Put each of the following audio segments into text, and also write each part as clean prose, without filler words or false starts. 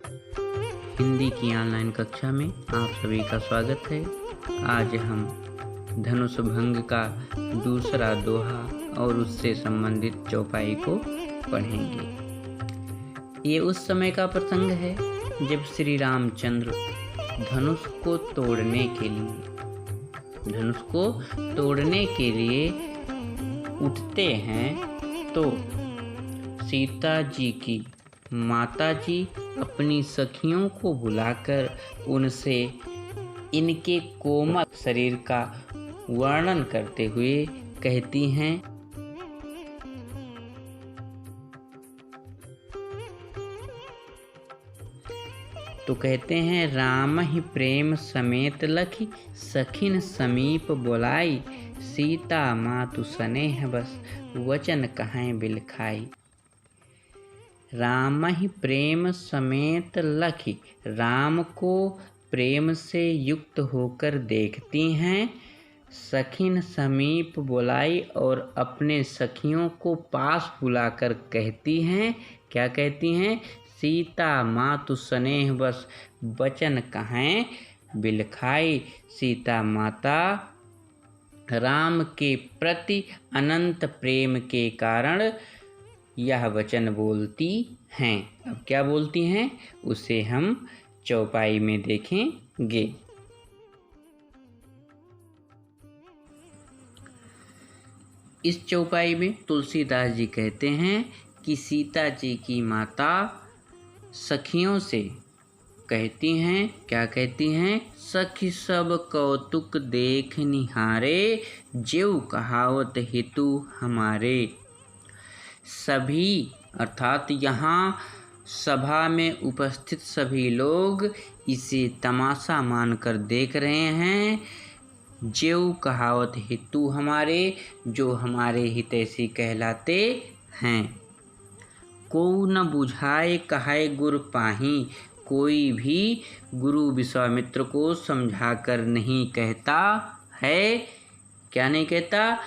हिंदी की ऑनलाइन कक्षा में आप सभी का स्वागत है। आज हम धनुष भंग का दूसरा दोहा और उससे संबंधित चौपाई को पढ़ेंगे। ये उस समय का प्रसंग है जब श्री रामचंद्र धनुष को तोड़ने के लिए उठते हैं तो सीता जी की माता जी अपनी सखियों को बुलाकर उनसे इनके कोमल शरीर का वर्णन करते हुए कहती हैं, तो कहते हैं, राम ही प्रेम समेत लखी सखिन समीप बोलाई, सीता मातु स्नेह बस वचन कहें बिलखाई। राम ही प्रेम समेत लखी, राम को प्रेम से युक्त होकर देखती हैं, सखिन समीप बुलाई और अपने सखियों को पास बुलाकर कहती हैं, क्या कहती हैं? सीता मातु स्नेह बस वचन कहें बिलखाई। सीता माता राम के प्रति अनंत प्रेम के कारण यह वचन बोलती हैं। अब क्या बोलती हैं उसे हम चौपाई में देखेंगे। इस चौपाई में तुलसीदास जी कहते हैं कि सीता जी की माता सखियों से कहती हैं, क्या कहती हैं? सखी सब कौतुक देख निहारे, जेऊ कहावत हेतु हमारे। सभी अर्थात यहाँ सभा में उपस्थित सभी लोग इसे तमाशा मानकर देख रहे हैं। जेऊ कहावत हेतु हमारे, जो हमारे हितैषी कहलाते हैं। को न बुझाए कहाय गुर पाही, कोई भी गुरु विश्वामित्र को समझाकर नहीं कहता है। क्या नहीं कहता?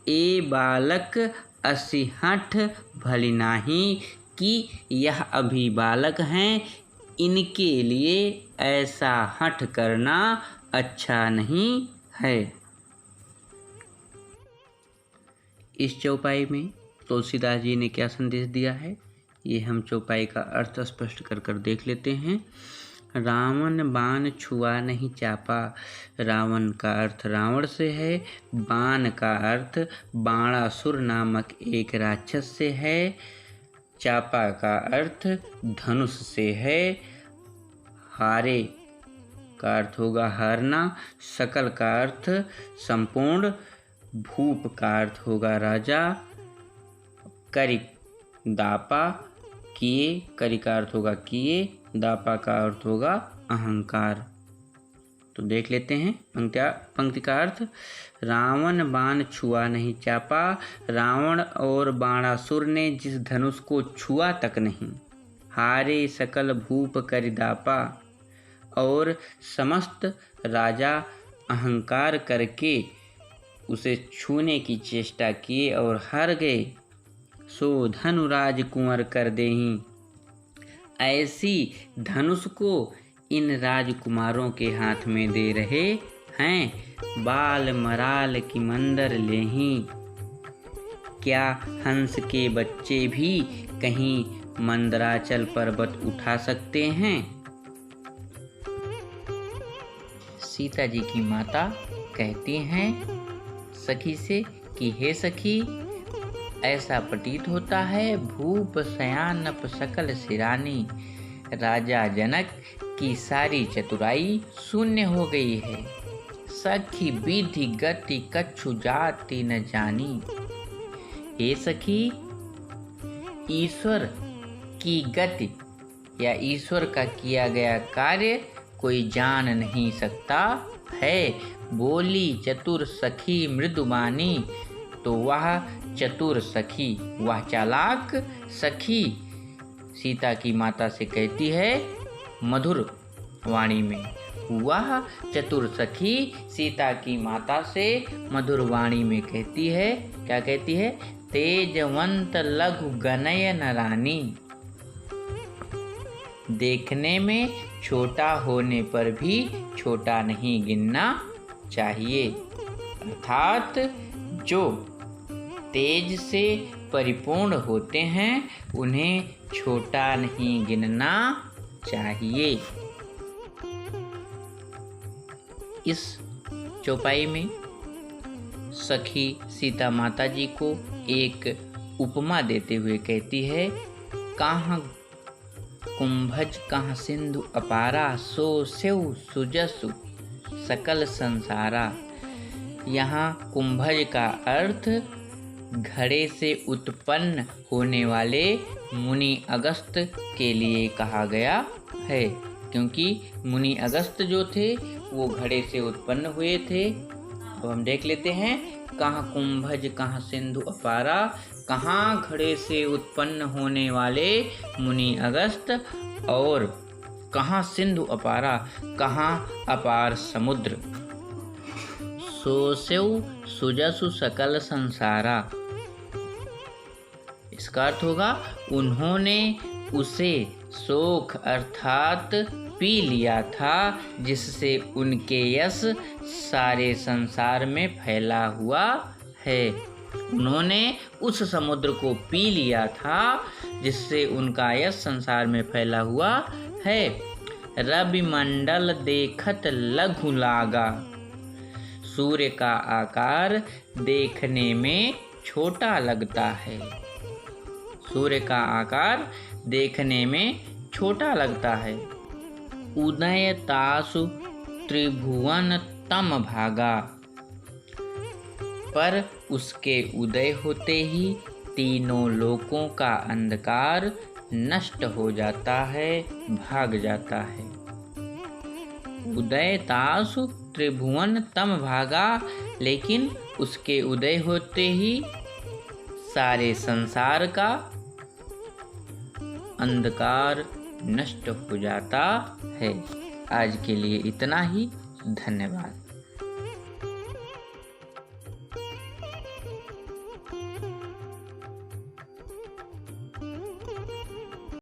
ए बालक असिहठ भली नाही, कि यह अभी बालक हैं, इनके लिए ऐसा हठ करना अच्छा नहीं है। इस चौपाई में तुलसीदास जी ने क्या संदेश दिया है, ये हम चौपाई का अर्थ स्पष्ट कर देख लेते हैं। रावण बाण छुआ नहीं चापा। रावण का अर्थ रावण से है, बाण का अर्थ बाणासुर नामक एक राक्षस से है, चापा का अर्थ धनुष से है, हारे का अर्थ होगा हारना, सकल का अर्थ संपूर्ण, भूप का अर्थ होगा राजा, करि दापा किए, करि का अर्थ होगा किए, दापा का अर्थ होगा अहंकार। तो देख लेते हैं पंक्ति का अर्थ। रावण बाण छुआ नहीं चापा, रावण और बाणासुर ने जिस धनुष को छुआ तक नहीं, हारे सकल भूप करि दापा, और समस्त राजा अहंकार करके उसे छूने की चेष्टा किए और हार गए। सो धनुराज कुंवर कर देहीं, ऐसी धनुष को इन राजकुमारों के हाथ में दे रहे हैं। बाल मराल की मंदर लेहीं, क्या हंस के बच्चे भी कहीं मंदराचल पर्वत उठा सकते हैं? सीता जी की माता कहती हैं सखी से कि हे सखी, ऐसा प्रतीत होता है भूप शयानप सकल सिरानी, राजा जनक की सारी चतुराई शून्य हो गई है। सखी विधि गति कछु जाति न जानी। हे सखी, ईश्वर की गति या ईश्वर का किया गया कार्य कोई जान नहीं सकता है। बोली चतुर सखी मृदुबानी, तो वह चतुर सखी, वह चालाक सखी सीता की माता से कहती है मधुर वाणी में। वह चतुर सखी सीता की माता से मधुर वाणी में कहती है, क्या कहती है? तेजवंत लघु गनयन रानी, देखने में छोटा होने पर भी छोटा नहीं गिनना चाहिए। अर्थात जो तेज से परिपूर्ण होते हैं उन्हें छोटा नहीं गिनना चाहिए। इस चौपाई में सखी सीता माता जी को एक उपमा देते हुए कहती है, कहाँ कुंभज कहाँ सिंधु अपारा, सो सेव सुजसु सकल संसारा। यहाँ कुंभज का अर्थ घड़े से उत्पन्न होने वाले मुनि अगस्त के लिए कहा गया है, क्योंकि मुनि अगस्त जो थे वो घड़े से उत्पन्न हुए थे। अब हम देख लेते हैं, कहाँ कुंभज कहाँ सिंधु अपारा, कहाँ घड़े से उत्पन्न होने वाले मुनि अगस्त, और कहाँ सिंधु अपारा, कहाँ अपार समुद्र। सोसेव सुजसु सकल संसारा, इसका अर्थ होगा उन्होंने उसे सोख अर्थात पी लिया था, जिससे उनके यश सारे संसार में फैला हुआ है। उन्होंने उस समुद्र को पी लिया था जिससे उनका यश संसार में फैला हुआ है। रवि मंडल देखत लघु लागा, सूर्य का आकार देखने में छोटा लगता है। सूर्य का आकार देखने में छोटा लगता है। उदय तासु त्रिभुवन तम भागा, पर उसके उदय होते ही तीनों लोकों का अंधकार नष्ट हो जाता है, भाग जाता है। उदय तासु त्रिभुवन तम भागा, लेकिन उसके उदय होते ही सारे संसार का अंधकार नष्ट हो जाता है। आज के लिए इतना ही। धन्यवाद।